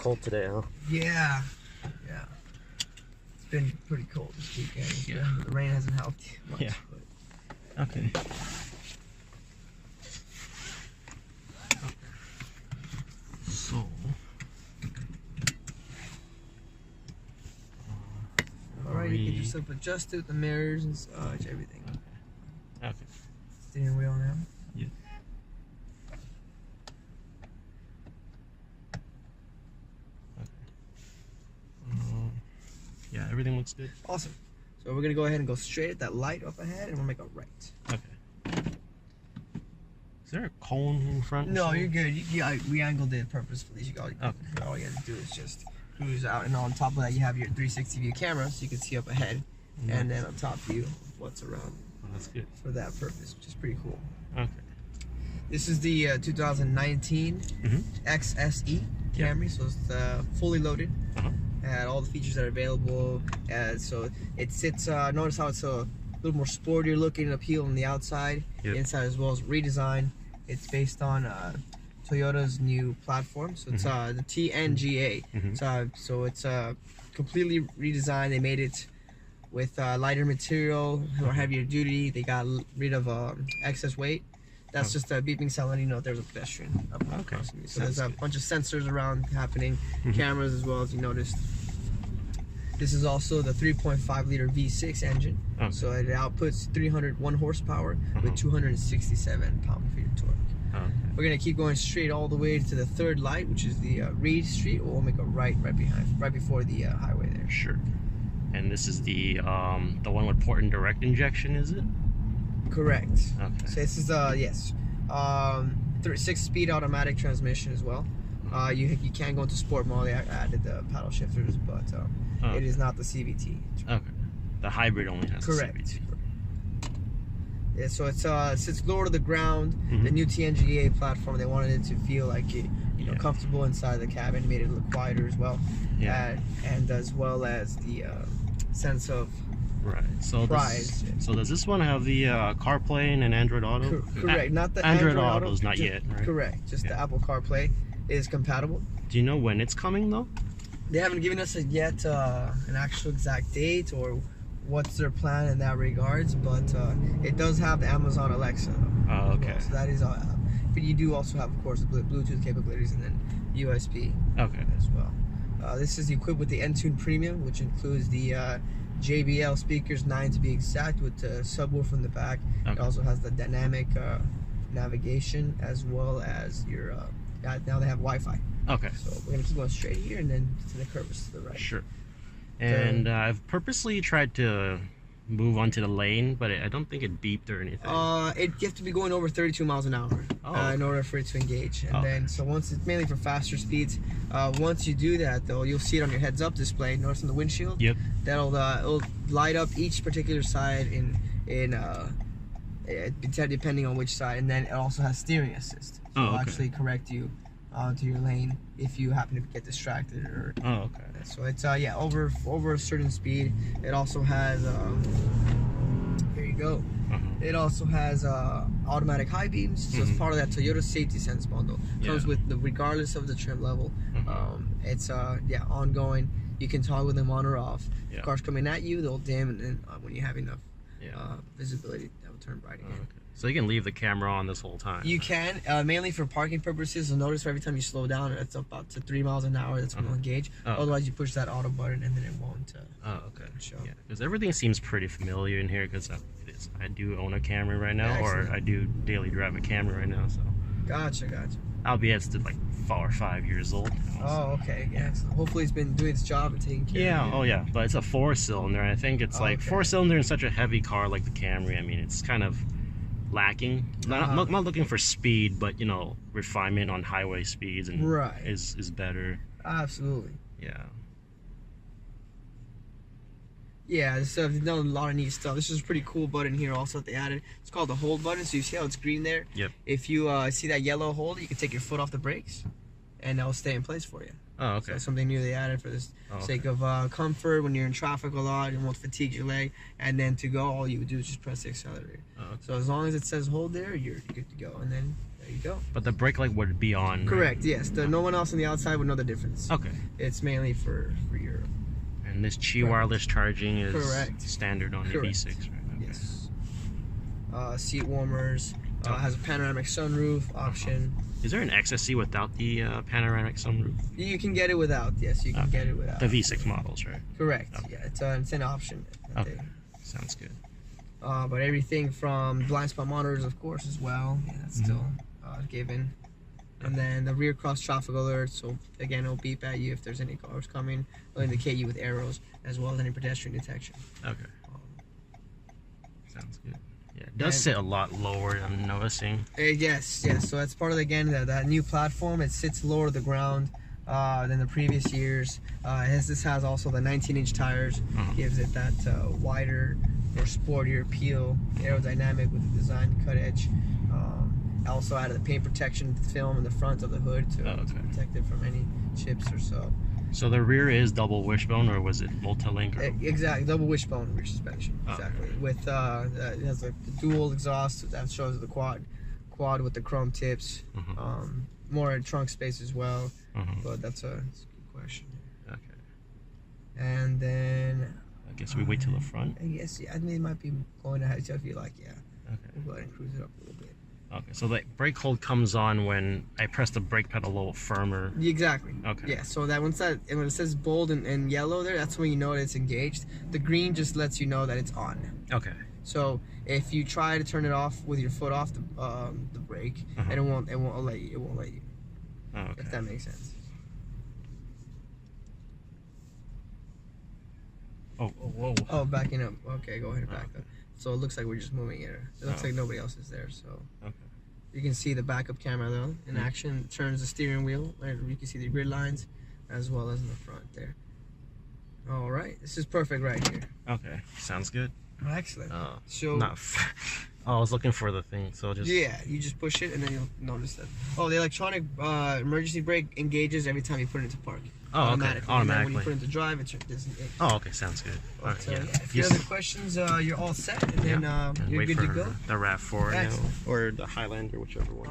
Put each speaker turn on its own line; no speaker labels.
cold today, huh?
Yeah. Yeah. It's been pretty cold this weekend.
Yeah.
The rain hasn't helped much.
Yeah. Okay. So.
Alright, you get yourself adjusted with the mirrors and such, everything.
Okay.
Steering wheel now.
Yeah. Okay. Yeah, everything looks good.
Awesome. So we're gonna go ahead and go straight at that light up ahead, and we'll make a right.
Okay. Is there a cone in front?
No, you're good. We angled it purposefully. All you have to do is just cruise out, and on top of that, you have your 360 view camera, so you can see up ahead, and then on top view what's around.
Oh, that's good.
For that purpose, which is pretty cool.
Okay.
This is the 2019 XSE Camry, so it's fully loaded. And all the features that are available. So it sits. Notice how it's a little more sportier looking appeal on the outside, inside as well as redesign. It's based on Toyota's new platform, so it's the TNGA. So it's completely redesigned. They made it with lighter material, more heavier duty. They got rid of excess weight. That's just a beeping sound letting you know if there's a pedestrian up crossing you. So there's a bunch of sensors around happening, cameras as well, as you noticed. This is also the 3.5 liter V6 engine. So it outputs 301 horsepower with 267 pound-feet of torque. We're gonna keep going straight all the way to the third light, which is the Reed Street. We'll make a right before the highway there.
Sure. And this is the one with port and direct injection, is it?
Correct.
Okay.
So this is yes, 6-speed automatic transmission as well. You can go into sport mode. They added the paddle shifters, but it is not the CVT.
Okay. The hybrid only has the CVT.
Yeah, so it's sits lower to the ground. The new TNGA platform, they wanted it to feel like you know, comfortable inside the cabin. Made it look quieter as well. And as well as the sense of
so
prize.
So does this one have the CarPlay and an Android Auto?
Correct. Not the
Android Auto is not yet, right?
Correct. Just the Apple CarPlay is compatible.
Do you know when it's coming though?
They haven't given us yet an actual exact date or what's their plan in that regards, but it does have the Amazon Alexa.
Oh, okay.
Well, so that is all. But you do also have, of course, the Bluetooth capabilities and then USB. As well. This is equipped with the Entune Premium, which includes the JBL speakers, 9 to be exact, with the subwoofer in the back. It also has the dynamic navigation as well as your. Now they have Wi-Fi.
Okay.
So we're gonna keep going straight here and then to the curves to the right.
Sure. And I've purposely tried to move onto the lane, but I don't think it beeped or anything.
You have to be going over 32 miles an hour in order for it to engage. And then, so once it's mainly for faster speeds. Once you do that, though, you'll see it on your heads-up display. Notice on the windshield. That'll it'll light up each particular side depending on which side, and then it also has steering assist. So it'll actually correct you to your lane if you happen to get distracted or. So it's over a certain speed. It also has here you go. It also has automatic high beams, so it's part of that Toyota Safety Sense bundle. Comes with regardless of the trim level. It's ongoing. You can toggle them on or off. If cars coming at you, they'll dim, and then when you have enough visibility, they'll turn bright again.
So you can leave the camera on this whole time?
You can, mainly for parking purposes. You'll notice every time you slow down, it's about to 3 miles an hour. That's when it'll engage. Otherwise, you push that auto button and then it won't show. Yeah,
because everything seems pretty familiar in here because I do own a Camry right now, or I do daily drive a Camry right now. So.
Gotcha.
Albeit it's like 4 or 5 years old now.
Oh, okay. Yeah. So hopefully it's been doing its job and taking care of it. But it's a 4-cylinder. I think it's like 4-cylinder in such a heavy car like the Camry. I mean, it's kind of lacking. Not looking for speed, but you know, refinement on highway speeds and is better. Absolutely. This they've done a lot of neat stuff. This is a pretty cool button here also that they added. It's called the hold button. So you see how it's green there? If you see that yellow hold, you can take your foot off the brakes and it'll stay in place for you. So something new they added for this sake of comfort when you're in traffic a lot and won't fatigue your leg. And then to go, all you would do is just press the accelerator. So as long as it says hold there, you're good to go. And then There you go.
But the brake light would be on.
Correct.
Right?
Yes. No one else on the outside would know the difference.
Okay.
It's mainly for your.
And this Qi wireless charging is standard on the V6, right? Okay.
Yes. Seat warmers. Has a panoramic sunroof option.
Is there an XSE without the panoramic sunroof?
You can get it without. Yes, you can get it without.
The V6 models, right?
Correct.
Okay.
Yeah, it's an option.
Okay. Sounds good.
But everything from blind spot monitors, of course, as well. Yeah, that's still given. And then the rear cross traffic alert. So again, it'll beep at you if there's any cars coming. It'll indicate you with arrows, as well as any pedestrian detection.
Okay. Sounds good. Yeah, it does sit a lot lower, I'm noticing.
Yes. So that's part of, again, that new platform. It sits lower to the ground than the previous years. This has also the 19-inch tires. Gives it that wider, more sportier peel, aerodynamic with the design cut edge. Also added the paint protection film in the front of the hood to protect it from any chips or so. So
the rear is double wishbone, or was it multi-link?
Exactly, double wishbone rear suspension. Exactly. With it has a dual exhaust that shows the quad with the chrome tips. More trunk space as well. But that's a good question.
Okay.
And then
I guess we wait till the front.
I guess I mean it might be going ahead. So I feel like
Okay.
we'll go ahead and cruise it up a little bit.
Okay, so the brake hold comes on when I press the brake pedal a little firmer.
Exactly.
Okay.
Yeah, so that when it says bold and yellow there, that's when you know that it's engaged. The green just lets you know that it's on.
Okay.
So if you try to turn it off with your foot off the brake, and it won't let you. It won't let you.
Oh, okay.
If that makes sense.
Oh, whoa.
Oh, backing up. Okay, go ahead and back up. So it looks like we're just moving it. It looks like nobody else is there. So you can see the backup camera though in action. It turns the steering wheel. You can see the grid lines as well as in the front there. All right, this is perfect right here.
Okay, sounds good.
Excellent.
So I was looking for the thing, so just
you just push it and then you'll notice that. Oh, the electronic emergency brake engages every time you put it into park.
Oh, okay. Automatically.
And then when you put it into drive, it doesn't.
Oh, okay, sounds good.
But, if you have other questions, you're all set, and then you're good to go.
The RAV4 or the Highlander, whichever one.